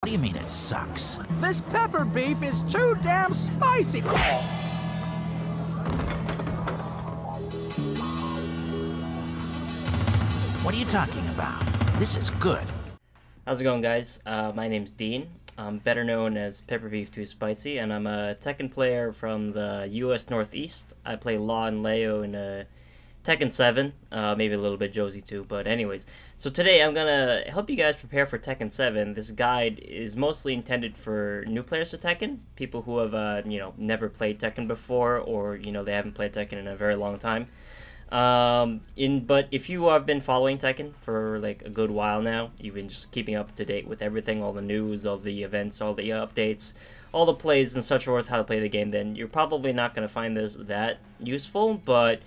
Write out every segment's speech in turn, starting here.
What do you mean it sucks? This pepper beef is too damn spicy. What are you talking about? This is good. How's it going, guys? My name's Dean. I'm better known as Pepper Beef Too Spicy, and I'm a Tekken player from the U.S. Northeast. I play Law and Leo in Tekken 7, maybe a little bit Josie too, but anyways. So today I'm gonna help you guys prepare for Tekken 7. This guide is mostly intended for new players to Tekken, people who have, never played Tekken before, or, they haven't played Tekken in a very long time. But if you have been following Tekken for like a good while now, you've been just keeping up to date with everything, all the news, all the events, all the updates, all the plays and such forth, how to play the game, then you're probably not going to find this that useful, but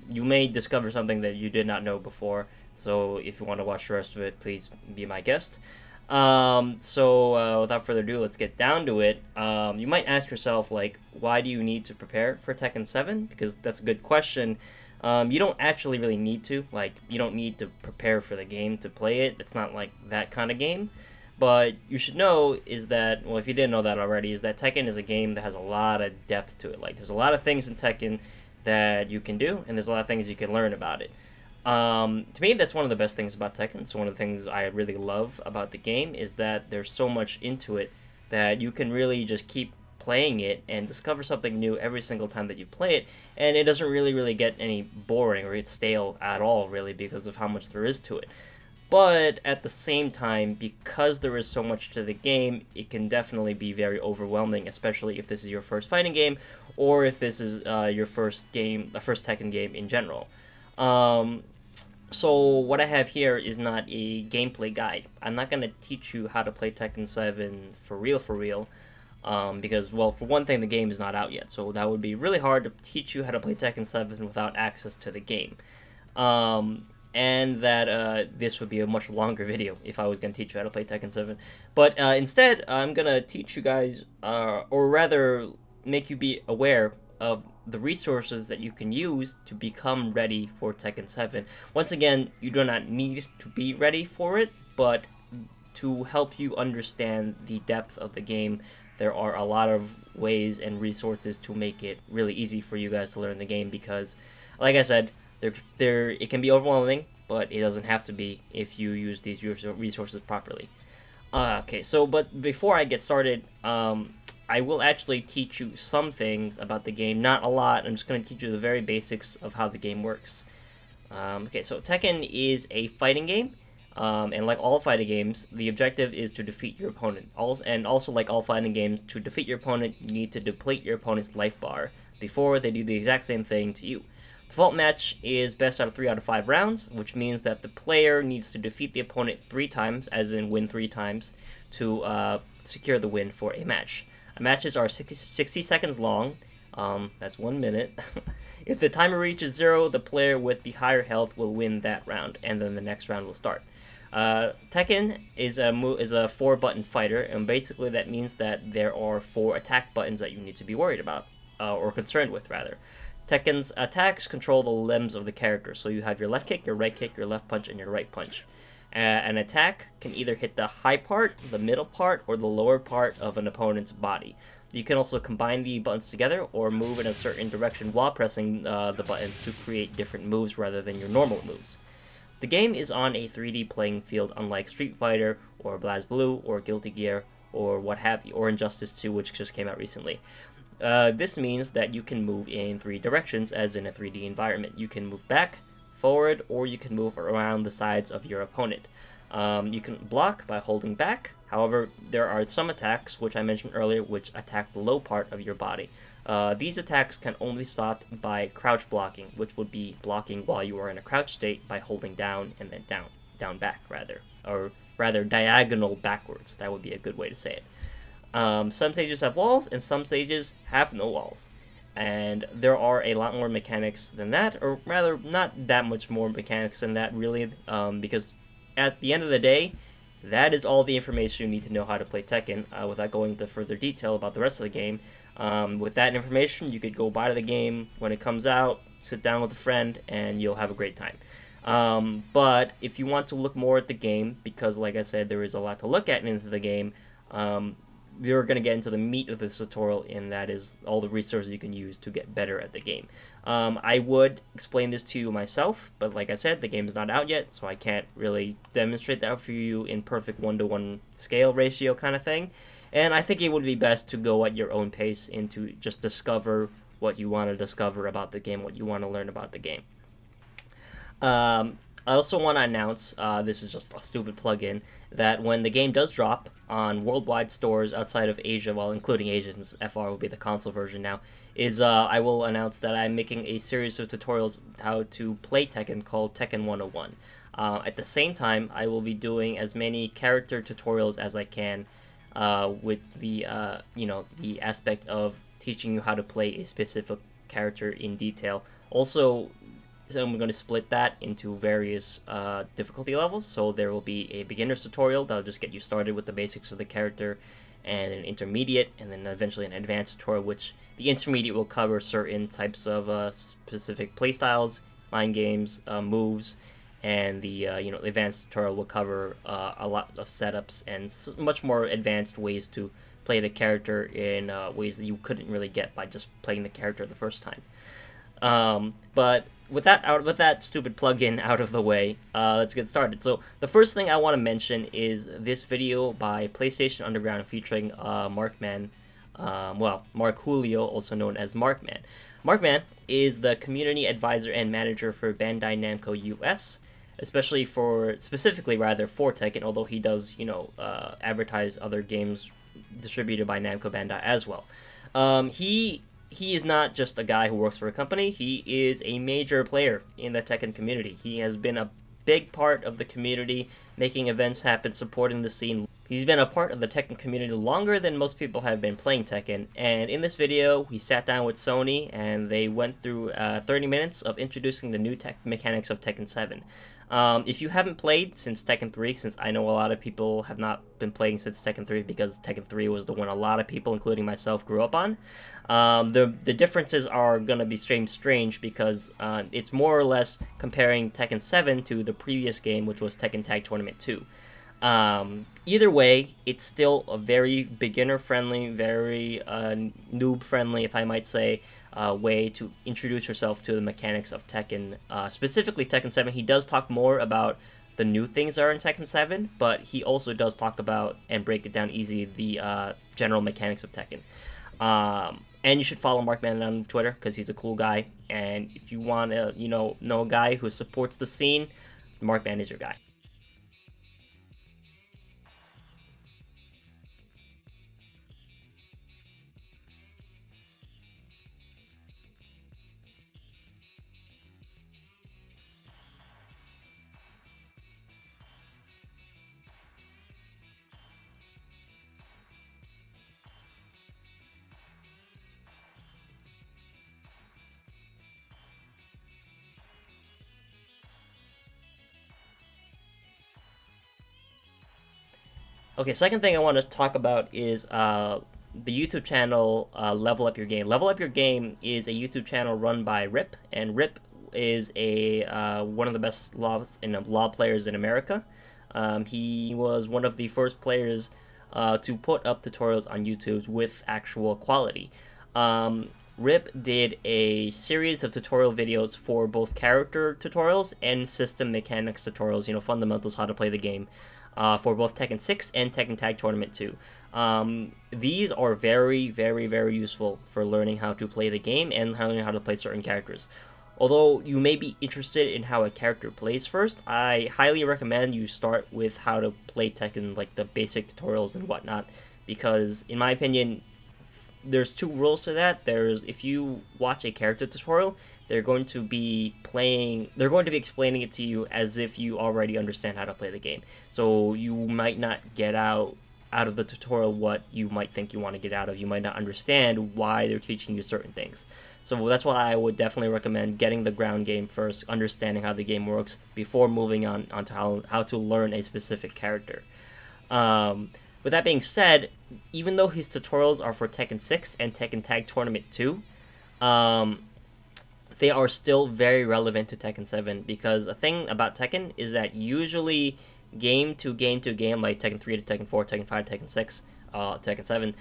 you may discover something that you did not know before. So if you want to watch the rest of it, please be my guest. Without further ado, let's get down to it. You might ask yourself, like, why do you need to prepare for Tekken 7? Because that's a good question. You don't actually really need to. Like, you don't need to prepare for the game to play it. It's not like that kind of game. But you should know is that, well, if you didn't know that already, is that Tekken is a game that has a lot of depth to it. Like, there's a lot of things in Tekken that you can do, and there's a lot of things you can learn about it. To me, that's one of the best things about Tekken. It's one of the things I really love about the game is that there's so much into it that you can really just keep playing it and discover something new every single time that you play it, and it doesn't really get any boring or get stale at all, really, because of how much there is to it. But at the same time, because there is so much to the game, it can definitely be very overwhelming, especially if this is your first fighting game, or if this is your first Tekken game in general. So what I have here is not a gameplay guide. I'm not going to teach you how to play Tekken 7 for real, because, well, for one thing, the game is not out yet, so that would be really hard to teach you how to play Tekken 7 without access to the game. And that this would be a much longer video if I was going to teach you how to play Tekken 7. But instead, I'm going to teach you guys, or rather make you be aware of the resources that you can use to become ready for Tekken 7. Once again, you do not need to be ready for it, but to help you understand the depth of the game, there are a lot of ways and resources to make it really easy for you guys to learn the game, because, like I said, it can be overwhelming, but it doesn't have to be if you use these resources properly. But before I get started, I will actually teach you some things about the game, not a lot. I'm just going to teach you the very basics of how the game works. So Tekken is a fighting game, and like all fighting games, the objective is to defeat your opponent. Also, like all fighting games, to defeat your opponent, you need to deplete your opponent's life bar before they do the exact same thing to you. Default match is best out of 3 out of 5 rounds, which means that the player needs to defeat the opponent 3 times, as in win 3 times, to secure the win for a match. Matches are 60 seconds long, that's 1 minute. If the timer reaches 0, the player with the higher health will win that round, and then the next round will start. Tekken is a 4-button fighter, and basically that means that there are 4 attack buttons that you need to be worried about, or concerned with, rather. Tekken's attacks control the limbs of the character, so you have your left kick, your right kick, your left punch, and your right punch. An attack can either hit the high part, the middle part, or the lower part of an opponent's body. You can also combine the buttons together or move in a certain direction while pressing the buttons to create different moves rather than your normal moves. The game is on a 3D playing field, unlike Street Fighter, or BlazBlue, or Guilty Gear, or what have you, or Injustice 2, which just came out recently. This means that you can move in 3 directions, as in a 3D environment. You can move back, forward, or you can move around the sides of your opponent. You can block by holding back. However, there are some attacks, which I mentioned earlier, which attack the low part of your body. These attacks can only be stopped by crouch blocking, which would be blocking while you are in a crouch state by holding down and then down back, or rather diagonal backwards. That would be a good way to say it. Some stages have walls, and some stages have no walls. And there are a lot more mechanics than that, or rather, not that much more mechanics than that, really, because at the end of the day, that is all the information you need to know how to play Tekken, without going into further detail about the rest of the game. With that information, you could go buy the game when it comes out, sit down with a friend, and you'll have a great time. But if you want to look more at the game, because like I said, there is a lot to look at into the game, you're going to get into the meat of this tutorial, and that is all the resources you can use to get better at the game. I would explain this to you myself, but like I said, the game is not out yet, so I can't really demonstrate that for you in perfect 1-to-1 scale ratio kind of thing. And I think it would be best to go at your own pace and to just discover what you want to discover about the game, what you want to learn about the game. I also want to announce, this is just a stupid plug-in, that when the game does drop on worldwide stores outside of Asia, well, including Asia, since FR will be the console version now, I will announce that I'm making a series of tutorials how to play Tekken called Tekken 101. At the same time, I will be doing as many character tutorials as I can, with the the aspect of teaching you how to play a specific character in detail. Also, so I'm going to split that into various difficulty levels. So there will be a beginner's tutorial that'll just get you started with the basics of the character, and an intermediate, and then eventually an advanced tutorial, which the intermediate will cover certain types of specific playstyles, mind games, moves, and the the advanced tutorial will cover a lot of setups and much more advanced ways to play the character in ways that you couldn't really get by just playing the character the first time. But with that stupid plug-in out of the way, let's get started. So the first thing I want to mention is this video by PlayStation Underground featuring Markman, Mark Julio, also known as Markman. Markman is the community advisor and manager for Bandai Namco US, specifically for Tekken, although he does, advertise other games distributed by Namco Bandai as well. He is not just a guy who works for a company, he is a major player in the Tekken community. He has been a big part of the community, making events happen, supporting the scene. He's been a part of the Tekken community longer than most people have been playing Tekken, and in this video, we sat down with Sony, and they went through 30 minutes of introducing the new mechanics of Tekken 7. If you haven't played since Tekken 3, since I know a lot of people have not been playing since Tekken 3 because Tekken 3 was the one a lot of people, including myself, grew up on, the differences are going to be strange because it's more or less comparing Tekken 7 to the previous game, which was Tekken Tag Tournament 2. Either way, it's still a very beginner-friendly, very noob-friendly, if I might say, way to introduce yourself to the mechanics of Tekken, specifically Tekken 7. He does talk more about the new things that are in Tekken 7, but he also does talk about and break it down easy the general mechanics of Tekken. And you should follow Markman on Twitter because he's a cool guy. And if you want to, know a guy who supports the scene, Markman is your guy. Okay, second thing I want to talk about is the YouTube channel Level Up Your Game. Level Up Your Game is a YouTube channel run by Rip, and Rip is one of the best law players in America. He was one of the first players to put up tutorials on YouTube with actual quality. Rip did a series of tutorial videos for both character tutorials and system mechanics tutorials, fundamentals, how to play the game. For both Tekken 6 and Tekken Tag Tournament 2. These are very, very, very useful for learning how to play the game and learning how to play certain characters. Although you may be interested in how a character plays first, I highly recommend you start with how to play Tekken, like the basic tutorials and whatnot, because in my opinion, there's two rules to that. If you watch a character tutorial, they're going to be explaining it to you as if you already understand how to play the game. So you might not get out of the tutorial what you might think you want to get out of. You might not understand why they're teaching you certain things. So that's why I would definitely recommend getting the ground game first, understanding how the game works, before moving on to how to learn a specific character. With that being said, even though his tutorials are for Tekken 6 and Tekken Tag Tournament 2, they are still very relevant to Tekken 7, because a thing about Tekken is that usually game to game to game, like Tekken 3 to Tekken 4, Tekken 5, Tekken 6, Tekken 7,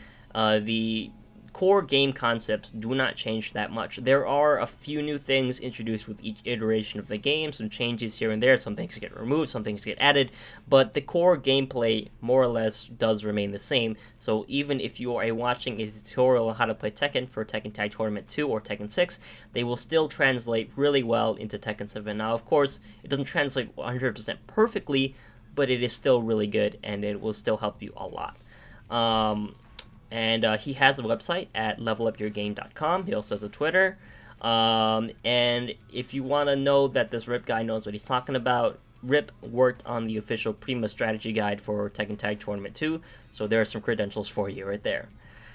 the core game concepts do not change that much. There are a few new things introduced with each iteration of the game, some changes here and there, some things get removed, some things get added, but the core gameplay more or less does remain the same. So even if you are watching a tutorial on how to play Tekken for Tekken Tag Tournament 2 or Tekken 6, they will still translate really well into Tekken 7. Now, of course, it doesn't translate 100% perfectly, but it is still really good, and it will still help you a lot. And he has a website at levelupyourgame.com. He also has a Twitter. And if you want to know that this Rip guy knows what he's talking about, Rip worked on the official Prima strategy guide for Tekken Tag Tournament 2, so there are some credentials for you right there.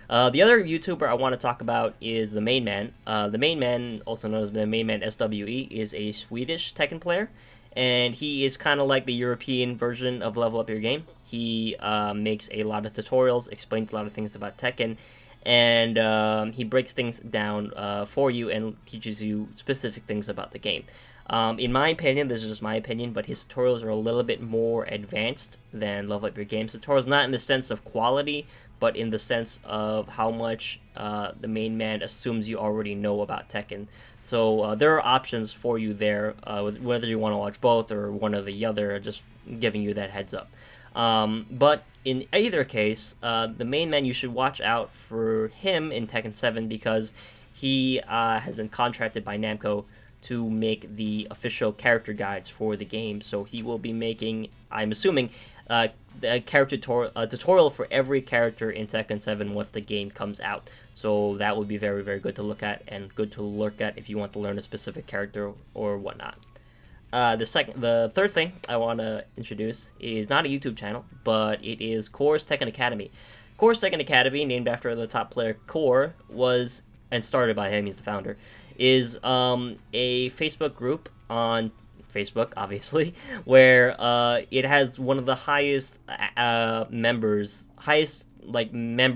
The other YouTuber I want to talk about is TheMainMan. TheMainMan, also known as TheMainManSWE, is a Swedish Tekken player, and he is kind of like the European version of Level Up Your Game. He makes a lot of tutorials, explains a lot of things about Tekken, and he breaks things down for you and teaches you specific things about the game. In my opinion, this is just my opinion, but his tutorials are a little bit more advanced than Level Up Your Game's tutorials, not in the sense of quality, but in the sense of how much the main man assumes you already know about Tekken. So there are options for you there, whether you want to watch both or one or the other, just giving you that heads up. But in either case, the main man, you should watch out for him in Tekken 7 because he has been contracted by Namco to make the official character guides for the game. So he will be making, I'm assuming, a character tutorial for every character in Tekken 7 once the game comes out. So that would be very, very good to look at, and good to look at if you want to learn a specific character or whatnot. The third thing I want to introduce is not a YouTube channel, but it is KURO's Tekken Academy. KURO's Tekken Academy, named after the top player KURO, was, and started by him, he's the founder, is a Facebook group on Facebook, obviously, where it has one of the highest member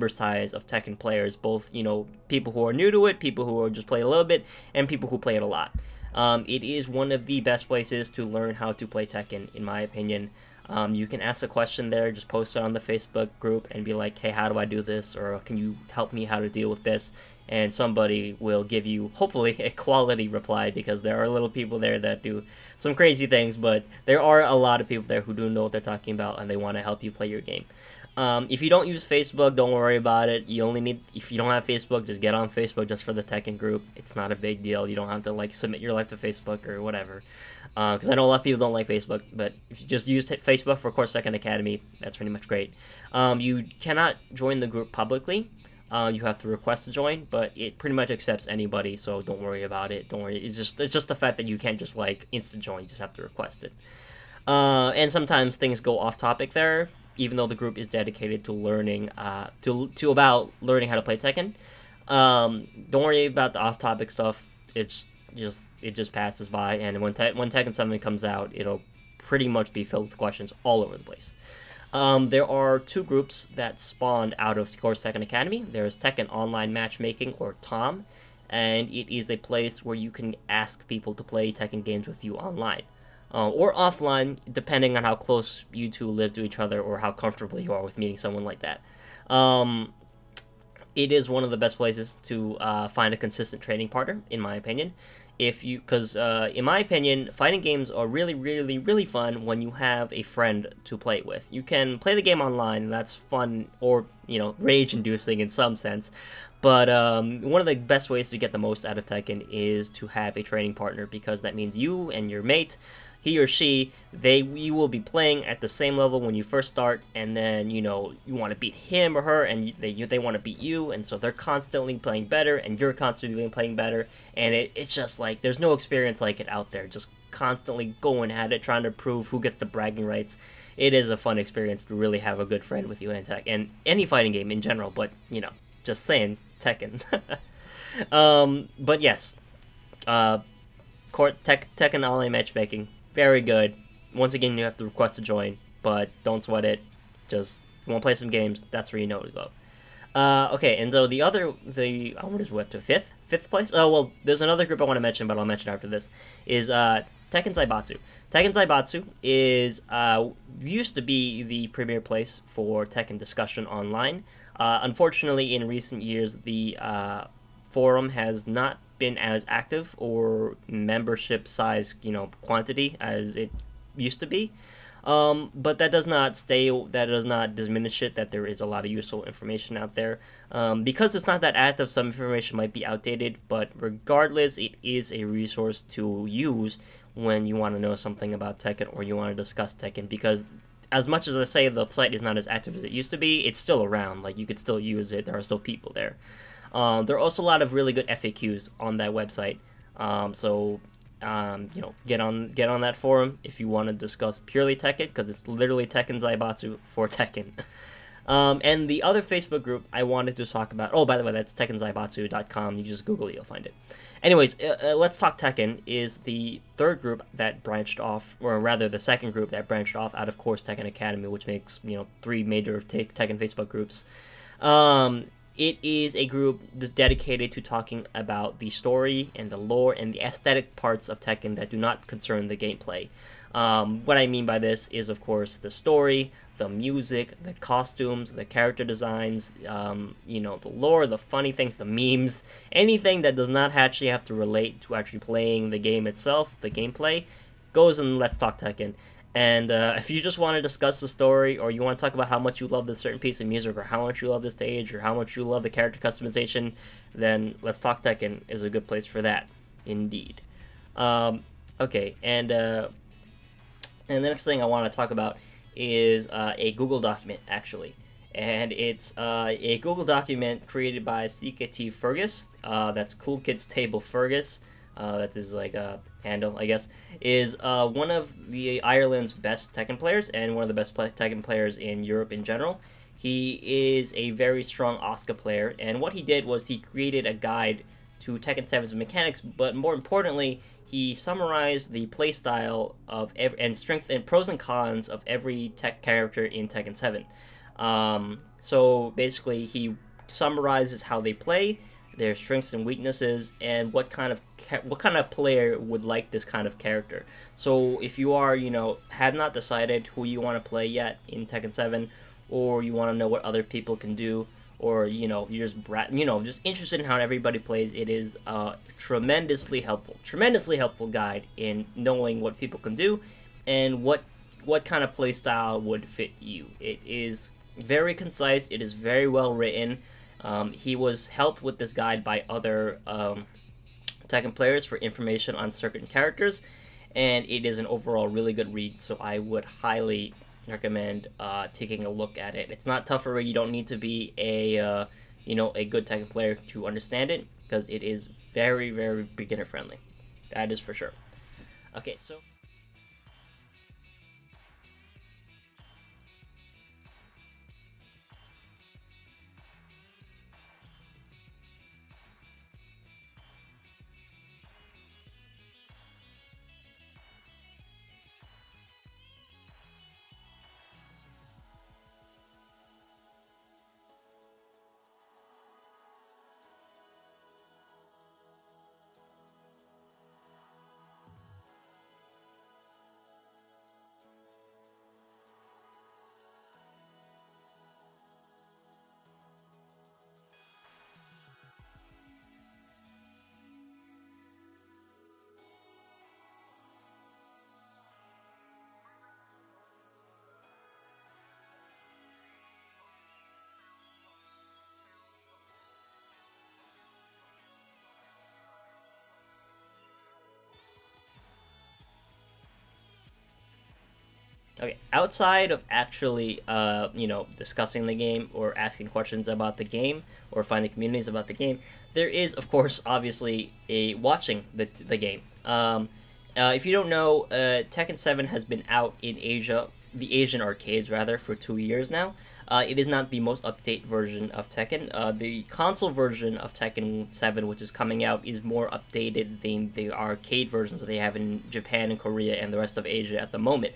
size of Tekken players, both, you know, people who are new to it, people who are just play a little bit, and people who play it a lot. It is one of the best places to learn how to play Tekken, in my opinion. You can ask a question there, just post it on the Facebook group and be like, hey, how do I do this? Or can you help me how to deal with this? And somebody will give you, hopefully, a quality reply, because there are little people there that do some crazy things, but there are a lot of people there who do know what they're talking about, and they want to help you play your game. If you don't use Facebook, don't worry about it. You only need, if you don't have Facebook, just get on Facebook just for the Tekken group. It's not a big deal. You don't have to, like, submit your life to Facebook or whatever. Because I know a lot of people don't like Facebook, but if you just use Facebook for KURO's Tekken Academy, that's pretty much great. You cannot join the group publicly. You have to request to join, but it pretty much accepts anybody, so don't worry about it. Don't worry. It's just the fact that you can't just, like, instant join. You just have to request it. And sometimes things go off topic there, even though the group is dedicated to learning, about learning how to play Tekken. Don't worry about the off-topic stuff. It just passes by, and when Tekken 7 comes out, it'll pretty much be filled with questions all over the place. There are two groups that spawned out of KURO's Tekken Academy. There's Tekken Online Matchmaking, or TOM, and it is a place where you can ask people to play Tekken games with you online. Or offline, depending on how close you two live to each other or how comfortable you are with meeting someone like that. It is one of the best places to find a consistent training partner, in my opinion. Because in my opinion, fighting games are really, really, really fun when you have a friend to play with. You can play the game online, and that's fun, or, you know, rage-inducing in some sense. But one of the best ways to get the most out of Tekken is to have a training partner, because that means you and your mate, he or she, you will be playing at the same level when you first start, and then, you know, you want to beat him or her, and they want to beat you, and so they're constantly playing better, and you're constantly playing better, and it's just like, there's no experience like it out there, just constantly going at it, trying to prove who gets the bragging rights. It is a fun experience to really have a good friend with you in Tekken, and any fighting game in general, but, you know, just saying, Tekken. But yes, Tekken Online Matchmaking, very good. Once again, you have to request to join, but don't sweat it. Just, if you want to play some games, that's where you know to go. Okay, and so what is what to fifth place? Oh well, there's another group I want to mention, but I'll mention after this. Is Tekken Zaibatsu. Tekken Zaibatsu is used to be the premier place for Tekken discussion online. Unfortunately, in recent years, the forum has not been as active or membership size, quantity as it used to be. But that does not diminish it that there is a lot of useful information out there. Because it's not that active, some information might be outdated, but regardless, it is a resource to use when you want to know something about Tekken or you want to discuss Tekken, because as much as I say the site is not as active as it used to be, it's still around. Like, you could still use it. There are still people there. There are also a lot of really good FAQs on that website. Get on that forum if you want to discuss purely Tekken, because it's literally Tekken Zaibatsu for Tekken. And the other Facebook group I wanted to talk about, oh, by the way, that's tekkenzaibatsu.com. You just Google it, you'll find it. Anyways, Let's Talk Tekken is the third group that branched off, or rather the second group that branched off out of Course Tekken Academy, which makes, 3 major Tekken Facebook groups. It is a group dedicated to talking about the story and the lore and the aesthetic parts of Tekken that do not concern the gameplay. What I mean by this is, of course, the story, the music, the costumes, the character designs, the lore, the funny things, the memes, anything that does not actually have to relate to actually playing the game itself, the gameplay, goes in Let's Talk Tekken. And if you just want to discuss the story, or you want to talk about how much you love this certain piece of music, or how much you love this stage, or how much you love the character customization, then Let's Talk Tekken is a good place for that, indeed. Okay, and the next thing I want to talk about is a Google document, actually. And it's a Google document created by CKT Fergus, that's Cool Kids Table Fergus. That's his handle, I guess, is one of the Ireland's best Tekken players and one of the best Tekken players in Europe in general. He is a very strong Asuka player, and what he did was he created a guide to Tekken 7's mechanics, but more importantly, he summarized the playstyle of and strength and pros and cons of every tech character in Tekken 7. So basically, he summarizes how they play, their strengths and weaknesses, and what kind of player would like this kind of character. So if you are, have not decided who you want to play yet in Tekken 7, or you want to know what other people can do, or you're just interested in how everybody plays, it is a tremendously helpful guide in knowing what people can do and what kind of play style would fit you. It is very concise. It is very well written. He was helped with this guide by other Tekken players for information on certain characters, and it is an overall really good read, so I would highly recommend taking a look at it. It's not tough to read. You don't need to be a good Tekken player to understand it, because it is very, very beginner friendly. That is for sure. Okay, so okay, outside of actually, discussing the game or asking questions about the game or finding communities about the game, there is, of course, obviously, watching the game. If you don't know, Tekken 7 has been out in Asia, the Asian arcades, rather, for 2 years now. It is not the most updated version of Tekken. The console version of Tekken 7, which is coming out, is more updated than the arcade versions that they have in Japan and Korea and the rest of Asia at the moment.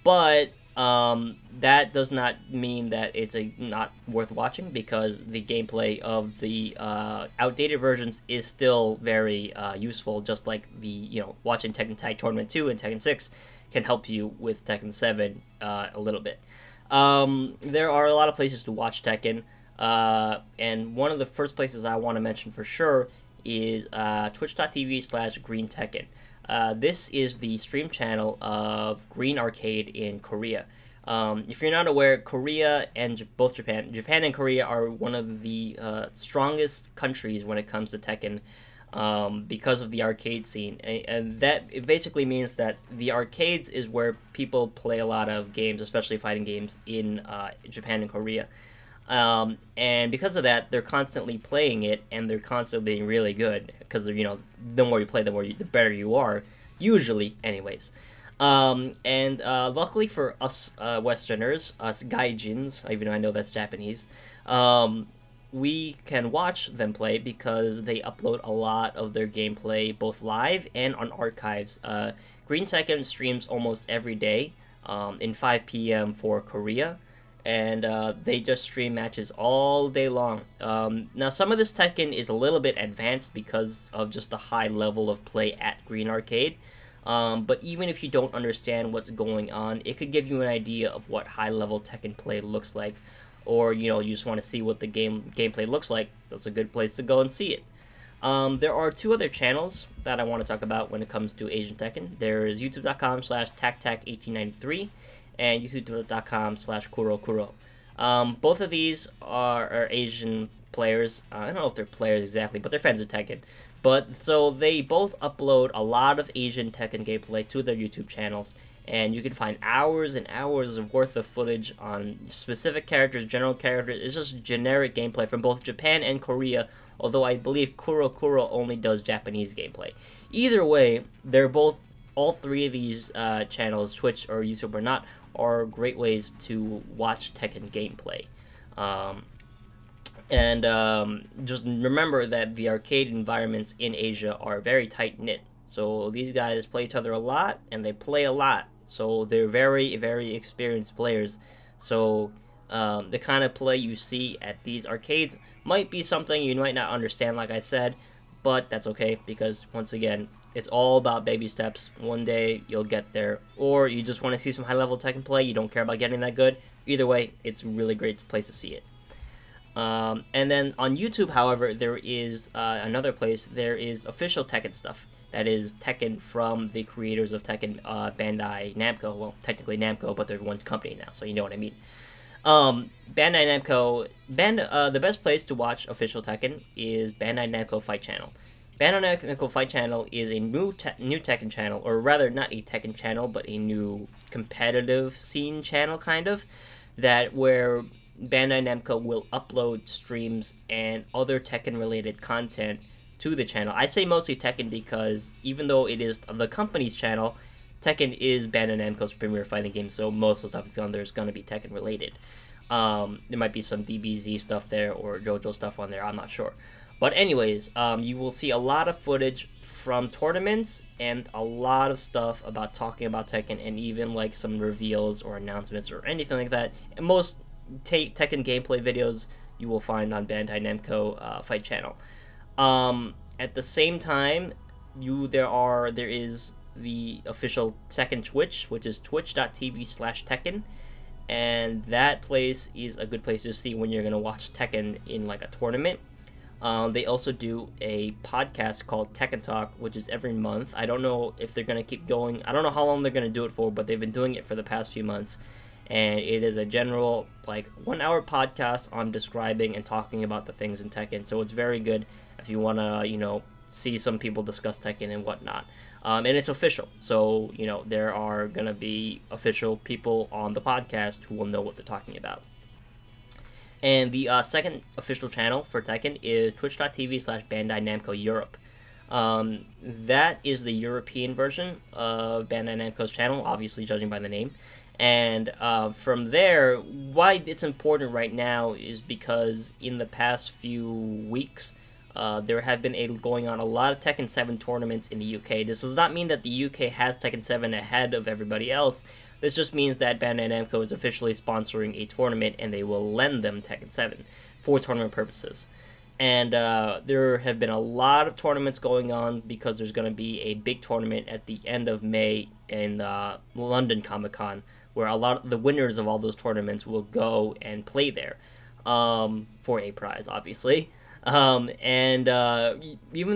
But That does not mean that it's not worth watching, because the gameplay of the outdated versions is still very useful. Just like the watching Tekken Tag Tournament 2 and Tekken 6 can help you with Tekken 7 a little bit. There are a lot of places to watch Tekken, and one of the first places I want to mention for sure is twitch.tv/Green Tekken. This is the stream channel of Green Arcade in Korea. If you're not aware, Korea and both Japan and Korea are one of the strongest countries when it comes to Tekken, because of the arcade scene. And that it basically means that the arcades is where people play a lot of games, especially fighting games, in Japan and Korea. And because of that, they're constantly playing it, and they're constantly being really good, because they're, the more you play, the better you are, usually, anyways. And luckily for us Westerners, us gaijins, even though I know that's Japanese, we can watch them play because they upload a lot of their gameplay both live and on archives. Green Tekken streams almost every day in 5 p.m. for Korea. And they just stream matches all day long. Now, some of this Tekken is a little bit advanced because of just the high level of play at Green Arcade. But even if you don't understand what's going on, it could give you an idea of what high-level Tekken play looks like. Or, you just want to see what the gameplay looks like. That's a good place to go and see it. There are 2 other channels that I want to talk about when it comes to Asian Tekken. There is youtube.com/TacTac1893. and youtube.com/KURO. Both of these are Asian players. I don't know if they're players exactly, but they're fans of Tekken. But so they both upload a lot of Asian Tekken gameplay to their YouTube channels, and you can find hours and hours of worth of footage on specific characters, general characters. It's just generic gameplay from both Japan and Korea, although I believe KURO only does Japanese gameplay. Either way, all 3 of these channels, Twitch or YouTube or not, are great ways to watch Tekken gameplay. Just remember that the arcade environments in Asia are very tight-knit. So these guys play each other a lot, and they play a lot. So they're very, very experienced players. So the kind of play you see at these arcades might be something you might not understand, like I said, but that's okay, because once again, it's all about baby steps. One day you'll get there, or you just want to see some high-level Tekken play. You don't care about getting that good. Either way, it's a really great place to see it. And then on YouTube, however, there is another place. There is official Tekken stuff. That is Tekken from the creators of Tekken, Bandai Namco. Well, technically Namco, but they're one company now, so you know what I mean. Bandai Namco, the best place to watch official Tekken is Bandai Namco Fight Channel. Bandai Namco Fight Channel is a new Tekken channel, or rather not a Tekken channel, but a new competitive scene channel, kind of, where Bandai Namco will upload streams and other Tekken-related content to the channel. I say mostly Tekken because even though it is the company's channel, Tekken is Bandai Namco's premier fighting game, so most of the stuff that's on there is going to be Tekken-related. There might be some DBZ stuff there or JoJo stuff on there, I'm not sure. But anyways, you will see a lot of footage from tournaments and a lot of stuff about talking about Tekken, and even like some reveals or announcements or anything like that. And most Tekken gameplay videos you will find on Bandai Namco Fight Channel. At the same time, there is the official Tekken Twitch, which is twitch.tv/Tekken, and that place is a good place to see when you're gonna watch Tekken in like a tournament. They also do a podcast called Tekken Talk, which is every month. I don't know if they're going to keep going. I don't know how long they're going to do it for, but they've been doing it for the past few months. And it is a general, 1-hour podcast on describing and talking about the things in Tekken. So it's very good if you want to, see some people discuss Tekken and whatnot. And it's official. So, there are going to be official people on the podcast who will know what they're talking about. And the second official channel for Tekken is twitch.tv/Bandai Namco Europe. That is the European version of Bandai Namco's channel, obviously judging by the name. And from there, why it's important right now is because in the past few weeks, there have been going on a lot of Tekken 7 tournaments in the UK. This does not mean that the UK has Tekken 7 ahead of everybody else, This just means that Bandai Namco is officially sponsoring a tournament, and they will lend them Tekken 7 for tournament purposes. And there have been a lot of tournaments going on because there's going to be a big tournament at the end of May in London Comic-Con, where a lot of the winners of all those tournaments will go and play there for a prize, obviously. Even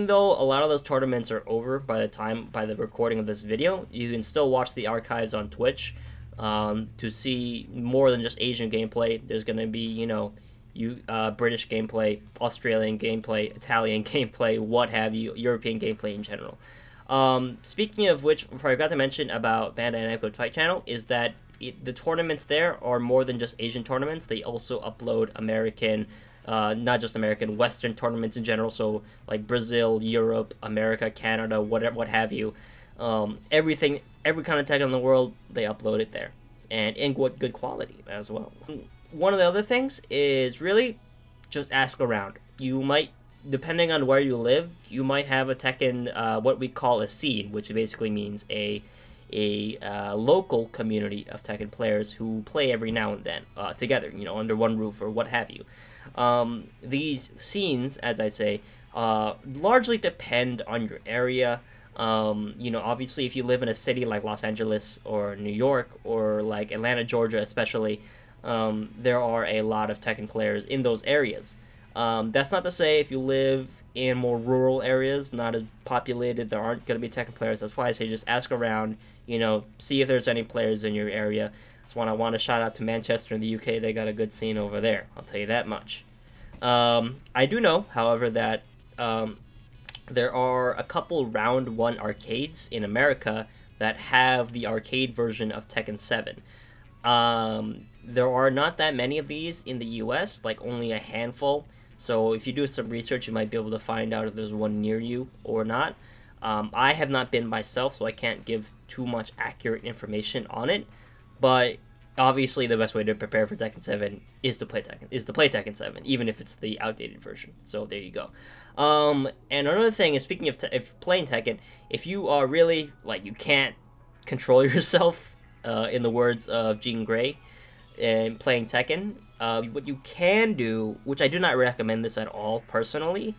though a lot of those tournaments are over by the recording of this video, you can still watch the archives on Twitch to see more than just Asian gameplay. There's going to be, British gameplay, Australian gameplay, Italian gameplay, what have you, European gameplay in general. Speaking of which, I forgot to mention about Bandai Namco Fight Channel is that the tournaments there are more than just Asian tournaments. They also upload American, not just American, Western tournaments in general. So like Brazil, Europe, America, Canada, what have you. Every kind of Tekken in the world, they upload it there, and in good quality as well. One of the other things is really just ask around. You might, depending on where you live, you might have a Tekken, what we call a scene, which basically means a local community of Tekken players who play every now and then together, under one roof or what have you. These scenes, as I say, largely depend on your area. Obviously, if you live in a city like Los Angeles or New York or like Atlanta, Georgia, especially, there are a lot of Tekken players in those areas. That's not to say if you live in more rural areas, not as populated, there aren't going to be Tekken players. That's why I say just ask around, see if there's any players in your area. That's why I want to shout out to Manchester in the UK. They got a good scene over there. I'll tell you that much. I do know, however, that there are a couple Round 1 arcades in America that have the arcade version of Tekken 7. There are not that many of these in the US, like only a handful. So if you do some research, you might be able to find out if there's one near you or not. I have not been myself, so I can't give too much accurate information on it. But obviously, the best way to prepare for Tekken 7 is to play Tekken 7, even if it's the outdated version. So there you go. And another thing is, speaking of if playing Tekken, if you are really you can't control yourself, in the words of Jean Grey, and playing Tekken, what you can do, which I do not recommend this at all personally,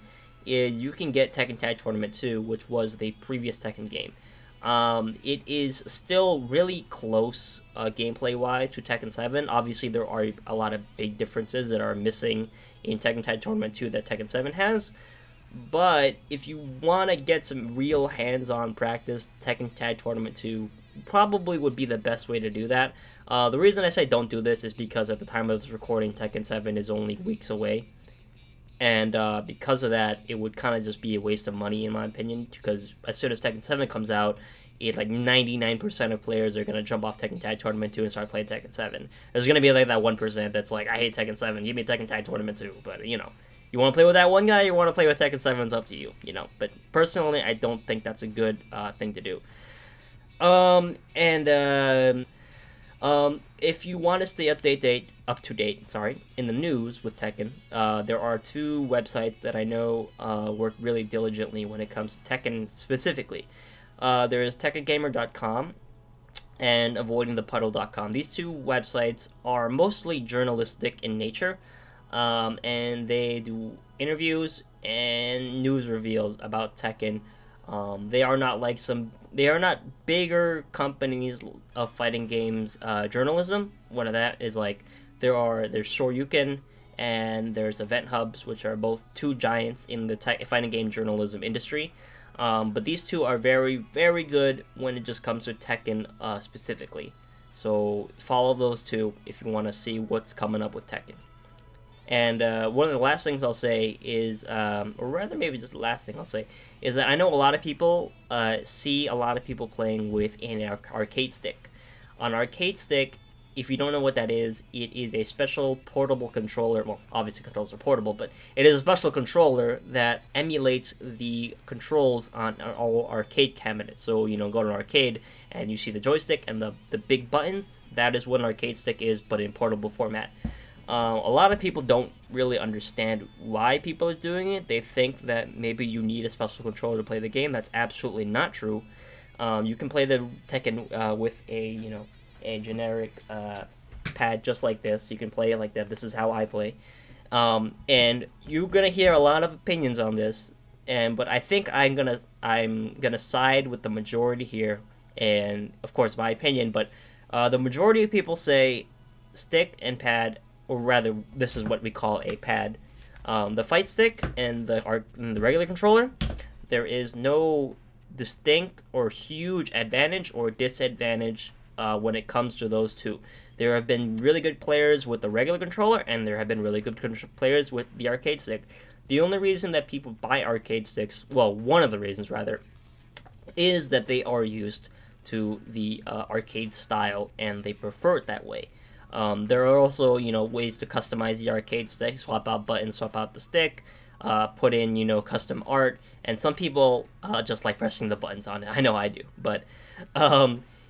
is you can get Tekken Tag Tournament 2, which was the previous Tekken game. It is still really close gameplay-wise to Tekken 7. Obviously, there are a lot of big differences that are missing in Tekken Tag Tournament 2 that Tekken 7 has. But if you want to get some real hands-on practice, Tekken Tag Tournament 2 probably would be the best way to do that. The reason I say don't do this is because at the time of this recording, Tekken 7 is only weeks away. And because of that, it would kind of just be a waste of money, in my opinion, because as soon as Tekken 7 comes out, 99% of players are going to jump off Tekken Tag Tournament 2 and start playing Tekken 7. There's going to be that 1% that's like, I hate Tekken 7, give me Tekken Tag Tournament 2, but, you want to play with that one guy, you want to play with Tekken 7, it's up to you, But personally, I don't think that's a good thing to do. If you want to stay up to date, in the news with Tekken, there are two websites that I know work really diligently when it comes to Tekken specifically. There is TekkenGamer.com and AvoidingThePuddle.com. These two websites are mostly journalistic in nature, and they do interviews and news reveals about Tekken. They are not bigger companies of fighting games journalism. One of that is there's Shoryuken and there's Event Hubs, which are both two giants in the fighting game journalism industry. But these two are very, very good when it just comes to Tekken specifically. So follow those two if you want to see what's coming up with Tekken. And one of the last things I'll say is, or rather maybe just the last thing I'll say, is that I know a lot of people see a lot of people playing with an arcade stick. On arcade stick, if you don't know what that is, it is a special portable controller. Well, obviously controllers are portable, but it is a special controller that emulates the controls on all arcade cabinets. So, go to an arcade and you see the joystick and the big buttons. That is what an arcade stick is, but in portable format. A lot of people don't really understand why people are doing it. They think that maybe you need a special controller to play the game. That's absolutely not true. You can play the Tekken with a a generic pad just like this. You can play it like that. This is how I play. And you're gonna hear a lot of opinions on this, but I think I'm gonna side with the majority here, and of course my opinion. But the majority of people say stick and pad, or rather, this is what we call a pad. The fight stick and the regular controller, there is no distinct or huge advantage or disadvantage when it comes to those two. There have been really good players with the regular controller, and there have been really good players with the arcade stick. The only reason that people buy arcade sticks, well, one of the reasons rather, is that they are used to the arcade style, and they prefer it that way. There are also, ways to customize the arcade stick, swap out buttons, swap out the stick, put in, custom art, and some people just like pressing the buttons on it. I know I do, but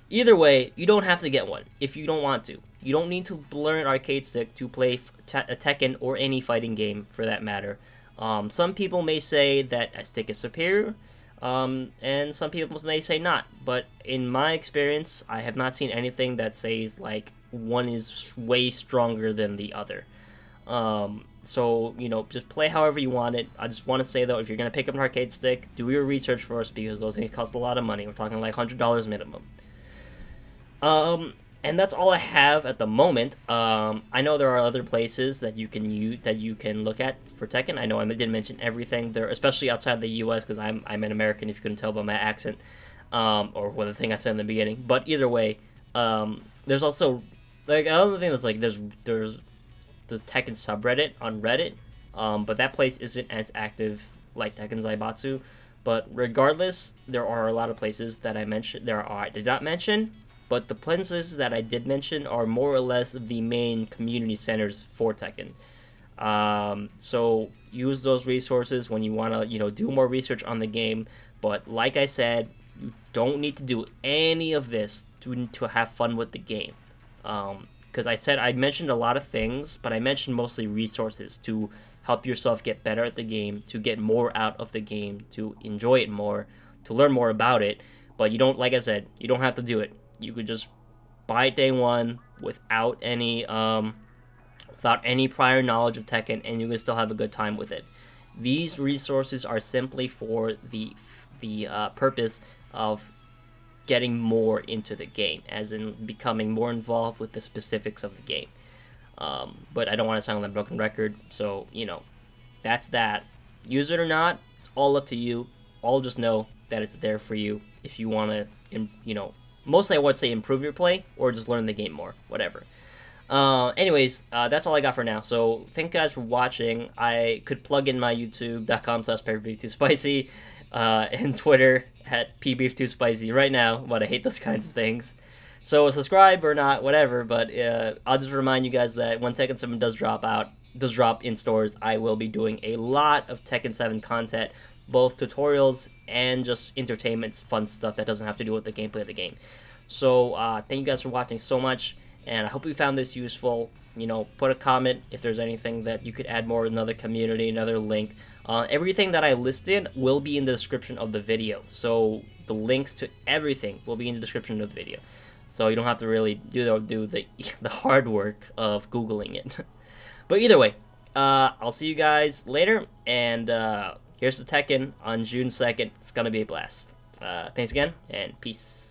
either way, you don't have to get one if you don't want to. You don't need to learn arcade stick to play a Tekken or any fighting game for that matter. Some people may say that a stick is superior, and some people may say not. But in my experience, I have not seen anything that says like one is way stronger than the other. So, just play however you want it. I just want to say, though, if you're going to pick up an arcade stick, do your research first, because those things cost a lot of money. We're talking like $100 minimum. And that's all I have at the moment. I know there are other places that you can look at for Tekken. I know I didn't mention everything there, especially outside the U.S., because I'm an American, if you couldn't tell by my accent, or the thing I said in the beginning. But either way, there's also like another thing that's like there's the Tekken subreddit on Reddit, but that place isn't as active like Tekken Zaibatsu. But regardless, there are a lot of places that I did not mention. But the places that I did mention are more or less the main community centers for Tekken. So use those resources when you want to, do more research on the game. But like I said, you don't need to do any of this to have fun with the game. Because I mentioned a lot of things, but I mentioned mostly resources to help yourself get better at the game, to get more out of the game, to enjoy it more, to learn more about it. But you don't, like I said, you don't have to do it. You could just buy it day one without any prior knowledge of Tekken, and you can still have a good time with it. These resources are simply for the purpose of getting more into the game, as in becoming more involved with the specifics of the game. But I don't want to sound like a broken record, so that's that. Use it or not, it's all up to you. I'll just know that it's there for you if you want to, mostly I would say improve your play, or just learn the game more, whatever. Anyways, that's all I got for now. So thank you guys for watching. I could plug in my youtube.com/PepperBeef2Spicy, and Twitter at pbeef2spicy right now, but I hate those kinds of things. So subscribe or not, whatever, but I'll just remind you guys that when Tekken 7 does drop in stores, I will be doing a lot of Tekken 7 content, both tutorials and just entertainment, fun stuff that doesn't have to do with the gameplay of the game. So thank you guys for watching so much, and I hope you found this useful. Put a comment if there's anything that you could add more, another community, another link. Everything that I listed will be in the description of the video, so the links to everything will be in the description of the video. So you don't have to really do the hard work of Googling it. But either way, I'll see you guys later, and here's the Tekken on June 2nd. It's gonna be a blast. Thanks again, and peace.